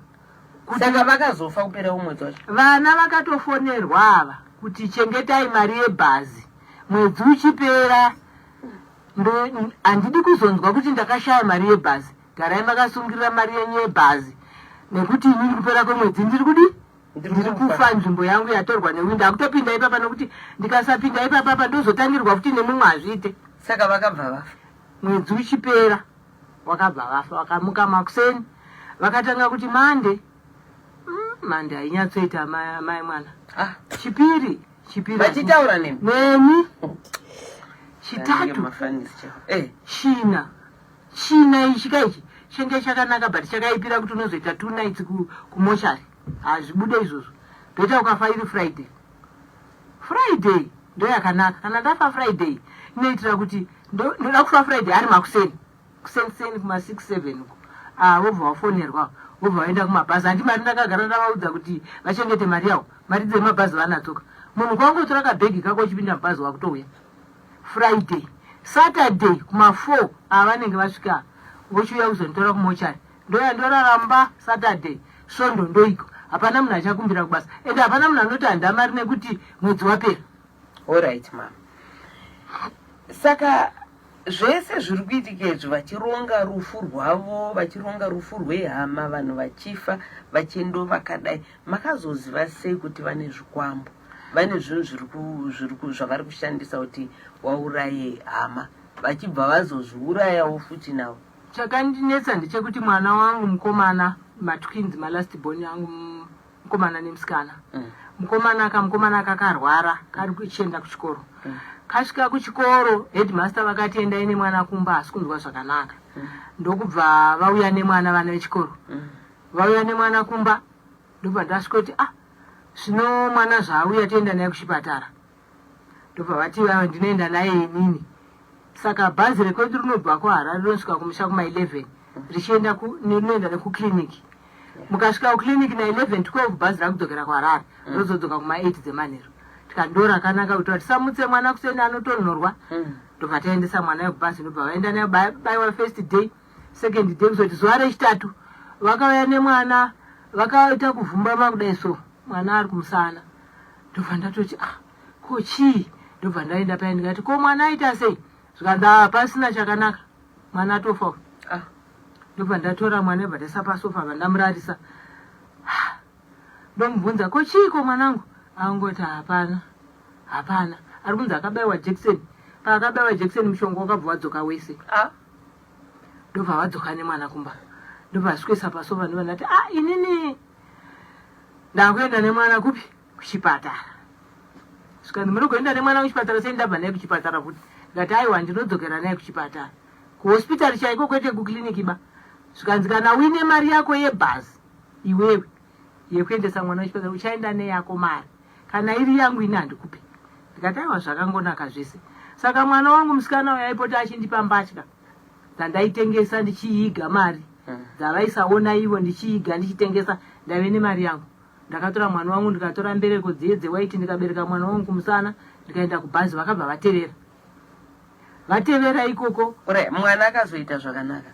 saka vakazofa kupera umwedzi wacho vana vakatofonerwa ava kuti chengetai mari yebhazi mwedzi uchipera handidi kuzonzwa kuti ndakashaya mari yebhazi garai makasungirira mari yenyu yebhazi nekuti inini kupera kwemwedzi ndiri kufa nzvimbo yangu yatorwa newindi akutopinda ipapa nokuti ndikasapinda ipapapa ndozotangirwa kuti nemumwe hazviite saka vakabva vafa mwedzi uchipera wakabva vafa wakamuka makuseni vakatanga kuti mande hainyatsoita mai mwana chipiri vachitaura nemi chitatu china ichi kaichi chenge chakanaka but chakaipira kuti unozoita 2 nights kumoshari hazvibude izvozvo beta ukafa iri friday ndo yakanaka kana ndafa friday inoitira kuti ndoda kufa friday ari makuseni kuseni kuma 6-7 wobva wafonerwa wobva waenda kumabhazi handi mari ndakagara ndavaudza kuti vachengete mari yavo mari dzemabhazi vanatsoka munhu kwangotora kabhegi kako uchipinda mubhazi wakutouya friday saturday kuma4 vanenge vasvika vochiuya kuzonditora kumochari ndoyandoraramba saturday svondo ndoiko hapana munhu achakumbira kubasa ende hapana munhu anoti handamari nekuti mwedzi wapera. Alright mama, saka zvese zviri kuitika izvo vachironga rufu rwavo vachironga rufu rwehama vanhu vachifa vachendo vakadai makazoziva sei kuti vane zvikwambo vane zvinhu zvavari kushandisa kuti wauraye hama vachibva vazozviurayawo futi navo? Chakandinetsa ndechekuti mwana wangu mukomana matwins malast born yangu mukomana nemusikana mukomana akakarwara kari kuchienda kuchikoro kasvika kuchikoro headmaster vakati endai nemwana kumba asi kunzwa zvakanaka ndokubva vauya nemwana vana vechikoro vauya nemwana kumba ndobva ndasvika kuti zvino mwana zvaauya toenda naye kuchipatara ndobva vati ndinoenda naye inini saka bhazi rekwedu rinobva kuharare rinosvika kumusha kuma11 richienda rinoenda nekukliniki mukasvika kukliniki na11-12 bhazi rakudzokera kuharare rozodzoka kuma8 dzemanheru tikandoo rakanaka kuti tisamutse mwana kuseni anotonhorwa ndobva taendesa mwana wekubhazi ndobva vaenda naye baiwa first day second day kuzoti zuva rechitatu vakauya nemwana vakaita kuvhumbama kudai so mwana ari kumusana ndobva ndatoti ko chii ndobva ndaenda paya ndikati ko mwana aita sei zvikanzi pasina chakanaka mwana atofa ndobva ndatora mwana ebva pasofa vandamurarisa ndomubvunza ko chiiko mwanangu angoti hapana ari kunzi akabaiwa jekiseni paakabaiwa jekiseni mushonga wakabva wadzoka wese ndobva wadzoka nemwana kumba ndobva aswisa pasofa ndobva ndati inini ndakuenda nemwana kupi kuchipatara zvikanzi muri kuenda nemwana kuchipatara sei ndabva naye kuchipatara kuti ngati aiwa ndinodzokera naye kuchipatara kuhospitari chaiko kwete kukliniki ba zvikanzi kana uine mari yako yebhazi iwewe yekuendesa mwana kuchipatara uchaenda neyako mari kana iri yangu ine handikupi ndikati aiwa zvakangonaka zvese Saka mwana wangu musikana uyu aipota achindipa mbatya dzandaitengesa ndichiiga mari dzavaisaona ivo ndichiiga ndichitengesa ndave nemari yangu. Ndakatora mwana wangu ndikatora mbereko dziye waiti ndikabereka mwana wangu kumusana ndikaenda kubhazi vakabva vatevera ikoko. Mwana akazoita zvakanaka.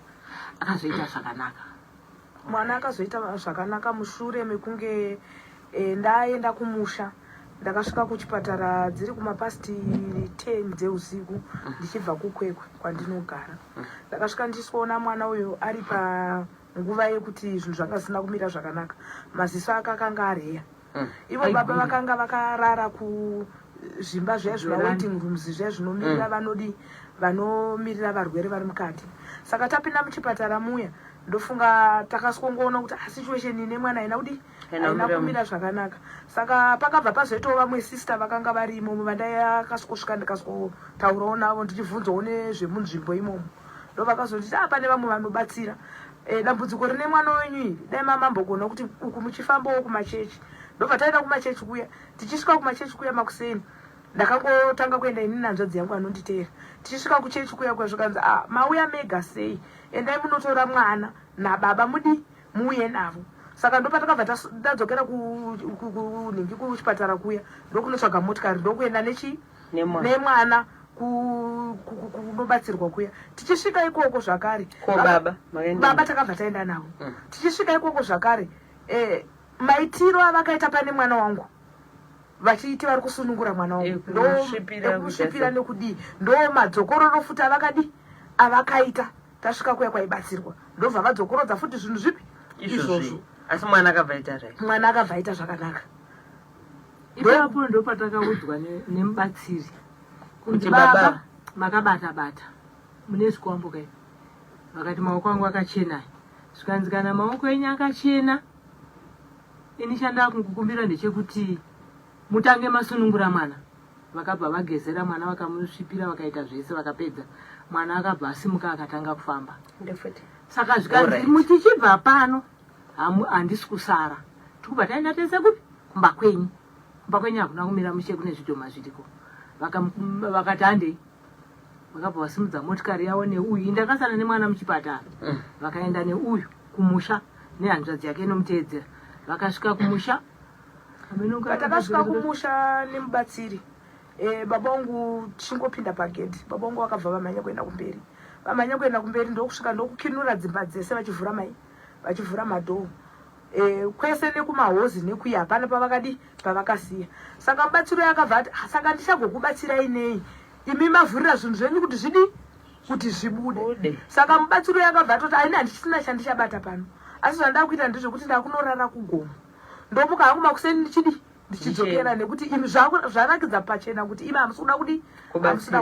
Mwana akazoita zvakanaka mushure mekunge ndaenda kumusha. Ndakasvika kuchipatara dziri kumapasti 10 dzeusiku ndichibva kukwekwe kwandinogara. Ndakasvika ndichiona mwana uyu ari panguva yekuti zvinhu zvanga zvisina kumira zvakanaka. Maziso akanga areya. Ivo baba vakanga vakarara kuzvimba zviya zvewaiting rooms zviya zvinomirira vanomirira varwere vari mukati. Saka tapinda muchipatara muya ndofunga takasongoona kuti situation ine mwana haina kumira zvakanaka. Saka pakabva pazoitawo vamwe sister vakanga varimo vandai akasvika ndikazotaurawo navo ndichibvunzawo nezvemunzvimbo imomo. Ndo vakazonditi pane vamwe vanobatsira. Dambudziko rine mwana wenyu iri dai mamambogona kuti uku muchifambawo kumachechi. Ndobva taenda kumachechi kuya. Tichisvika kumachechi kuya makuseni ndakangotanga kuenda ini nanzvadzi yangu anonditeera. Tichisvika kuchechi kuya zvikanzi mauya mega sei, endai munotora mwana nababa muuye navo. Saka ndopatakabva tadzokera kunhingi kuchipatara kuya ndokunotsvaga motikari ndokuenda nemwana kunobatsirwa kuya. Tichisvika ikoko zvakare baba takabva taenda navo. Tichisvika ikoko zvakare maitiro avakaita pane mwana wangu vachiiti vari kusunungura mwana wangu ndokusvipira nekudii ndo madzokororo futi avakaita. Tasvika kuya kwaibatsirwa ndobva vadzokorodza futi zvinhu zvipi izvozvo. Asi mwana akabva aita zvakanaka. Ipapo ndopatakaudzwa nemubatsiri kuti baba makabata mune zvikwambuka izvi. Vakati maoko angu akachena. Zvikanzi kana maoko enyu akachena ini chandaa kungukumbira ndechekuti mutange masunungura mwana. Vakabva vagezera mwana vakamusvipira vakaita zvese vakapedza. Mwana akabva asimuka akatanga kufamba. Saka zvikanzi mutichibva pano handisi kusara. Tikubva taenda tese kupi kumba kwenyu. Kumba kwenyu hakuna kumira mushe kune zvitoma zviriko. Vakati handei. Vakabva vasimudza motikari yavo neuyu. Ndakasara nemwana muchipatara. Vakaenda neuyu kumusha nehanzvadzi yake inomuteedzera. Vakasvika kumusha. Takasvika kumusha nemubatsiri. Baba wangu tichingopinda pagedhi. Baba wangu vakabva vamhanya kuenda kumberi. Vamhanya kuenda kumberi ndokusvika ndokukinura dzimba dzese vachivhura madhoo. Kwese nekumahozi nekuya hapana pavakasiya. Saka mubatsiri akabva ati saka ndichagokubatsirai nei. Imi mavhurira zvinhu zvenyu kuti zvibude. Saka mubatsiri akabva atoti aina handisina chandichabata pano. Asi zvandava kuita ndezvekuti ndakunorara kugomo. Ndomuka hangu makuseni ndichidzokera nekuti imi zvarakidza pachena kuti imi hamusida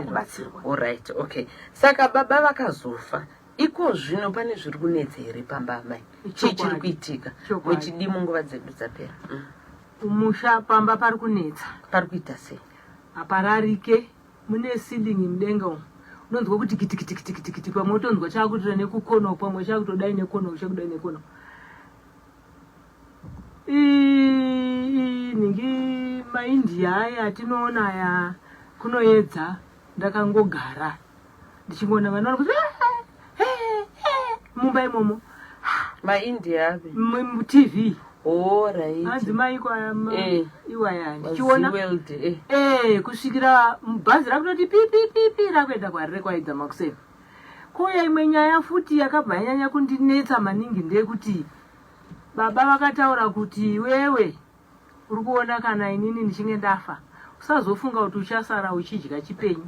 kubatsirwa. Alright, okay. Saka baba vakazofa. Iko zvino pane zviri kunetsa here pamba amai? Chiri kuitika muchidi munguva dzedu dzapera? Kumusha pamba pari kunetsa. Pari kuita sei? Apararike mune ceiling mudenga umu. Unonzwa kuti kitikiti pamwe utonzwa chakutoda nekukono pamwe chakutodai nekono chakudai nekono. Ningi maindia aya atinoona aya kunoedza ndakangogara ndichingona vanhu kuti mumba imomo maindia ave TV. Oh right. Hanzi maiko iwaya ndichiona kusvikira bhazi rakutoti pipi rakuenda kwarire kwaidza makuseni. Kuya imwe nyaya futi yakabva yanyanya kundinetsa maningi ndeyekuti baba vakataura kuti wewe uri kuona kana inini ndichinge ndafa usazofunga kuti uchasara uchidya chipenyu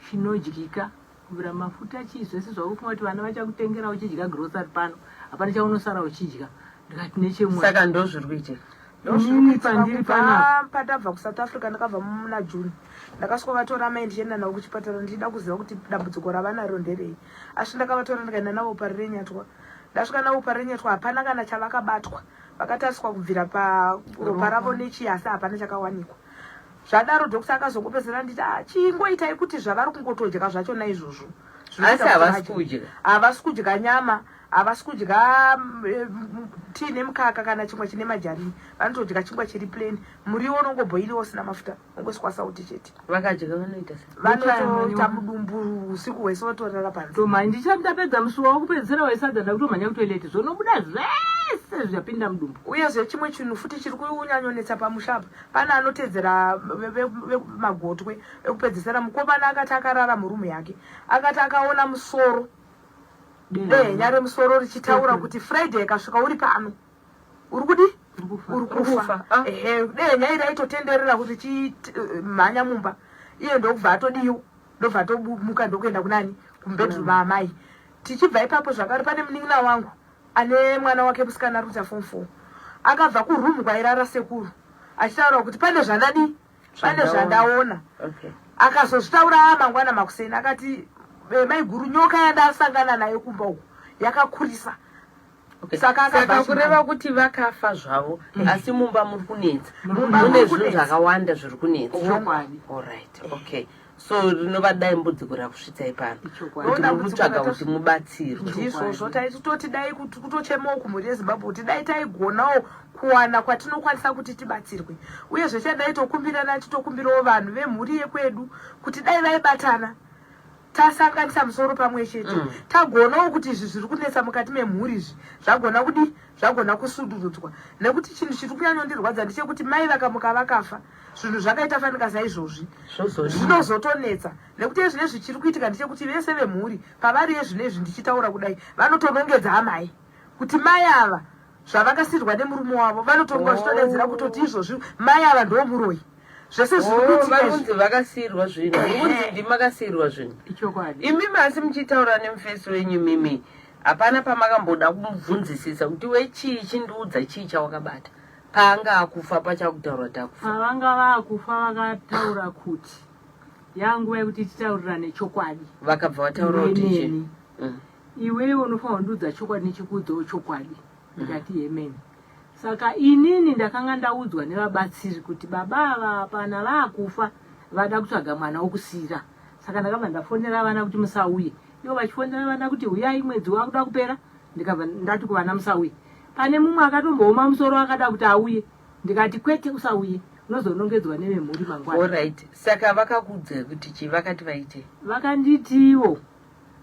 chinodyika kubvira mafuta chii zvese zvakufunga kuti vana vachakutengera uchidya grocery pano hapana chaunosara uchidya. Ndikati nechemwe saka ndo zviri kuitika. Inini pandiri panapa pandabva kuSouth Africa ndakabva muna June ndakasvika vatora mai ndichienda navo kuchipatara ndichida kuziva kuti dambudziko ravanaro nderei. Asi ndakavatora ndikaenda navo parirenyatwa. Ndasvika navo parirenyatwa hapana kana chavakabatwa. Vakataswa kubvira paropa ravo nechiasi hapana chakawanikwa. Zvadaro dhokita akazongopedzera nditi chingoitai kuti zvavari kungotodya zvachona izvozvo. Asi havasi kudya. Havasi kudya nyama. havasi kudya tii nemukaka kana chingwa chine majarini, vanotodya chingwa chiri plain. Muriwo unongobhoiliwa usina mafuta, ungoswa sauti chete. Vakadya vanoita sei? Vanotoita mudumbu usiku hwese votorara panze. Toma ndichandapedza musi wakupedzisira wesadza ndakutomhanya kutoileti zvonobuda zvese zvapinda mudumbu. Uyezve chimwe chinhu futi chiri kunyanyonetsa pamushapa, pane anotedzera vemagotwe ekupedzisira. Mukomana akati akarara murumu yake akati akaona musoro dehenya remusoro richitaura kuti Friday ikasvika uri pano uri kudi uri kufa. Dehenya iri raitotenderera kuti chimhanya mumba, iye ndokubva atodiwa, ndobva atomuka ndokuenda kunani kumbedroom amai. Tichibva ipapo zvakare pane munin'ina wangu ane mwana wake musikana ruta form 4 akabva kurumu kwairara sekuru achitaura kuti pane zvandadi, pane zvandaona. Akazozvitaura mangwana makuseni akati maiguru nyoka yandasangana nayo kumba uku yakakurisa. Saka kureva kuti vakafa zvavo asi mumba muri kunetsa, mune zvinhu zvakawanda zviri kunetsa. Alright, okay. So rinova dambudziko rakusvitsai pano kuti murutsvaga kuti mubatsirwe. Ndizvozvo taitoti dai kutochemawo kumhuri yeZimbabwe kuti dai taigonawo kuwana kwatinokwanisa kuti tibatsirwe. Uyezve chandaitokumbirana titokumbirawo vanhu vemhuri yekwedu kuti dai vaibatana tasanganisa musoro pamwe chete, tagonawo kuti izvi zviri kunetsa mukati memhuri izvi zvagona kudi zvagona kusudurudzwa. Nekuti chinhu chiri kunyanyondirwadza ndechekuti mai vakamuka vakafa, zvinhu zvakaita fanika saizvozvi zvinozotonetsa. Nekuti ezvinezvi chiri kuitika ndechekuti vese vemhuri pavari ezvinezvi ndichitaura kudai vanotonongedza amai kuti mai ava zvavakasirwa nemurume wavo vanotonga vachitodedzera kutoti izvozvi mai ava ndo muroyi. Zvese zvirikuti vakasirwa zvinhu kuti ndimakasirwa zvinhu. Imi masi muchitaura nemufesi wenyu mimi hapana pamakamboda kumubvunzisisa kuti wechii chindiudza chii chawakabata paanga akufa pachakutaura takufa. Pavanga vakufa vakataura kuti yanguva yekuti titaurirane chokwadi. Vakabva vataura kuti iwewe unofanira kundiudza chokwadi nechikuudzawo chokwadi. Ndikati amen. Saka inini ndakanga ndaudzwa nevabatsiri kuti baba ava hapana vakufa vada kutsvaga mwana wokusira. Saka ndakabva ndafonera vana kuti musauye. Ivo vachifonera vana kuti uyai mwedzi wakuda kupera, ndikabva ndati kuvana musauye. Pane mumwe akatombooma musoro akada kuti auye, ndikati kwete usauye, unozonongedzwa nevemhuri mangwana. Alright. Saka vakakudza kuti chi vakati vaite? Vakanditiwo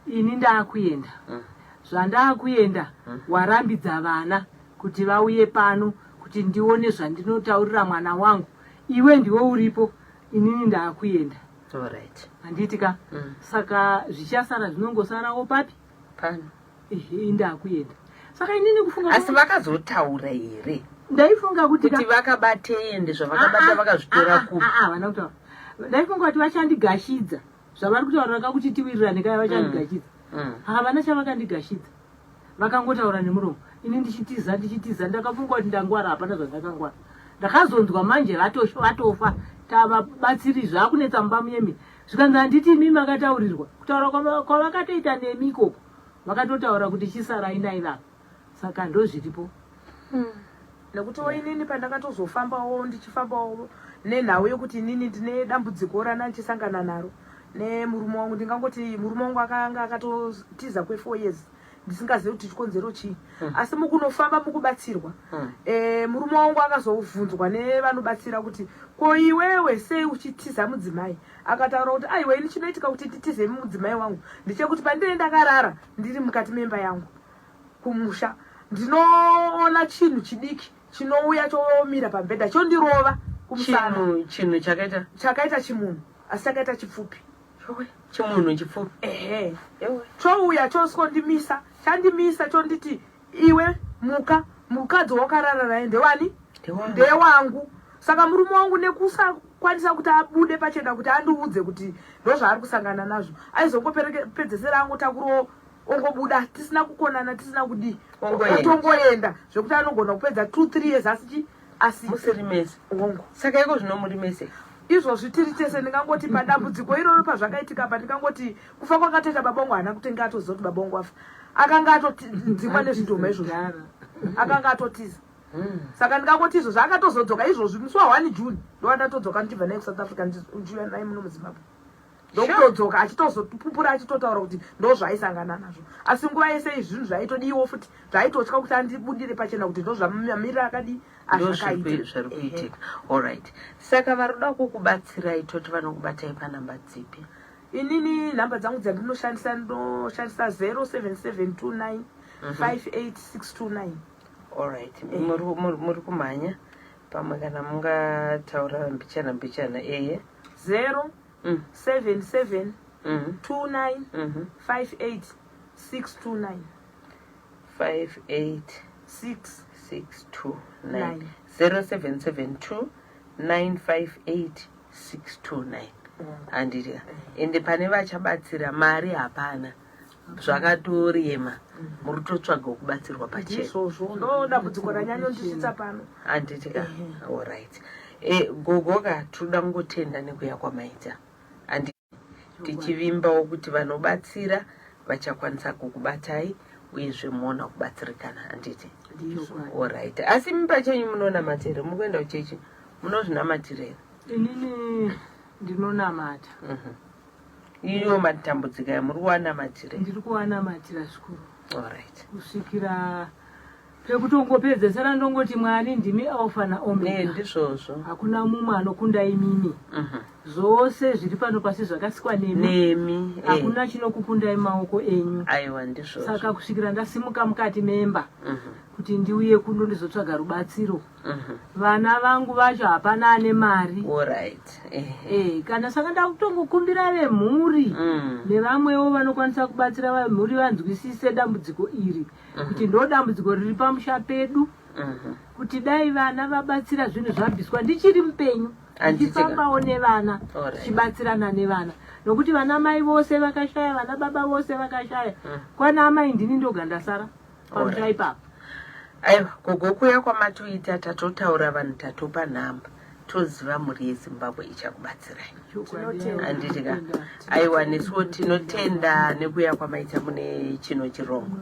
ini ndakuenda. Zvandakuenda warambidza vana kuti vauye pano kuti ndione zvandinotaurira mwana wangu. Iwe ndiwe uripo, inini ndakuenda. Alright. Handitika. Saka zvichasara zvinongosarawo papi? Pano. Ndakuenda. Saka inini kufunga asi vakazotaura here? Ndaifunga kuti vakabate ende zvavakabata vakazvitora kupi? Vana kutaura. Ndaifunga kuti vachandigashidza. Zvavari kutaura kuti tiwirirane kaya vachandigashidza. Havana chavakandigashidza. Vakangotaura nemuromo. Ini ndichitiza ndakafunga kuti ndangwara hapana zvandakangwara. Ndakazonzwa manje vatofa tavabatsiri zvakunetsa mumba muyemi. Zvikanzi handiti imi makataurirwa. Kutaura kwavakatoita nemi ikoko vakatotaura kuti chisarai naivava. Saka ndozviripo. Nekuti inini pandakatozofambawo ndichifambawo nenhau yekuti inini ndine dambudziko rana ndichisangana naro nemurume wangu. Ndingangoti murume wangu akanga akatotiza kwe4 years ndisingazivi kuti chikonzero chii. Asi mukunofamba mukubatsirwa murume wangu akazobvunzwa nevanobatsira kuti ko iwewe sei uchitiza mudzimai. Akataura kuti aiwe ini chinoitika kuti nditize mudzimai wangu ndechekuti pandine ndakarara ndiri mukati memba yangu kumusha ndinoona chinhu chidiki chinouya chomira pambedha chondirova kumusana. Chinhu chakaita chimunhu asi chakaita chipfupi. Chimunhu chipfupi. Chouya chosondimisa chandimisa chonditi iwe mukadzi wakarara naye ndewani? Ndewangu. Saka murume wangu nekusakwanisa kuti abude pachena kuti andiudze kuti ndozvaari kusangana nazvo aizongopedzesera angotakuro ongobuda tisina kukonana tisina kudi otongoenda zvekuti anogona kupedza 2-3 years asi musirimese. Saka iko zvinomurimese izvozvi tiri tese. Ndingangoti padambudziko iroro pazvakaitika pa ndingangoti kufa kwakatoita babongo hana kutenga atozoti babongo afa akanga atodzimwa nezvidhoma izvozvi akanga atotiza. Saka ndingangoti izvozvi akatozodzoka izvozvi musi wa1 June ndo andatodzoka ndibva naye kuSouth Africa ndichiuya naye muno muZimbabwe. ndokutodzoka achitozopupura achitotaura kuti ndo zvaaisangana nazvo. Asi nguva yese izvi zvinhu zvaitodiwo futi zvaitotya kuti andibudire pachena kuti ndo zvamamiriro akadi zviri kuitika. Alright, saka varoda kukubatsirai toti vanokubatai panhamba dzipi? Inini nhamba dzangu dzandinoshandisa 07729 58629. Alright, muri kumhanya pamwe kana mungataura mbichana eye 077 29 58629 58629 0772 958 629. Ende pane vachabatsira mari hapana, zvakatorema, muri totsvaga kubatsirwa pachena. Ndo dambudziko ranyanya ndisvitsa pano. Anditika. Alright. Gogoka toda ngotenda nekuya kwamaita. Andi tichivimbawo kuti vanobatsira vachakwanisa kukubatai uyezve muona kubatsirikana. Anditi. Alright. Asi mupachenyu munonamatira mukuenda kuchechi munozvinamatira. Inini ndinonamata. Iyo matambudziko yamuri kuwanamatira. Ndiri kuwanamatira zvikuru. Alright. Kusvikira pekutongopedzesera ndongoti Mwari ndimi Alpha na Omega. Ndizvozvo. Hakuna mumwe anokunda imimi. Zvose zviri pano pasi zvakasikwa nemi. Hakuna chinokukundai maoko enyu. Aiwa, ndizvozvo. Saka kusvikira ndasimuka mukati memba kuti ndiuye kuno ndizotsvaga rubatsiro. Vana vangu vacho hapana ane mari. Alright. Kana saka ndakutongokumbira vemhuri nevamwewo vanokwanisa kubatsira vemhuri vanzwisise dambudziko iri kuti ndo dambudziko riri pamusha pedu, kuti dai vana vabatsira zvinhu zvabviswa ndichiri mupenyu, ndichifambawo nevana tichibatsirana nevana, nokuti vana mai vose vakashaya, vana baba vose vakashaya, kwana amai ndini ndoga ndasara pamusha ipapo. Aiwa, gogokuya kwamatoita tatotaura vanhu tatopa nhamba toziva mhuri yeZimbabwe ichakubatsirai. Anditika. Aiwa, nesuwo tinotenda nekuya kwamaita mune chino chirongo.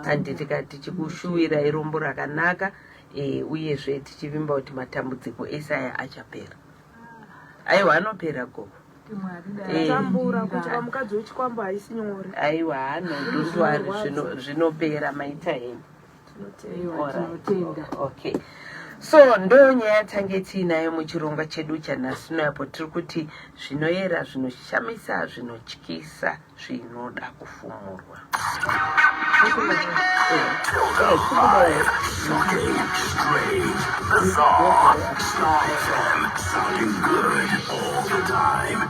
Anditika tichikushuwirai rombo rakanaka uyezve tichivimba kuti matambudziko esaya achapera. Aiwa, anopera gogo. Tambura kuti vamukadzi wechikwambo haisi nyore. Aiwa, anondondwari zvinopera maita henyu. Okay. So ndo nyaya tange tiinayo muchirongwa chedu chanhasi apo tiri kuti zvinoyera, zvinoshamisa, zvinotyisa, zvinoda kufumurwa. Star FM, sounding good all the time.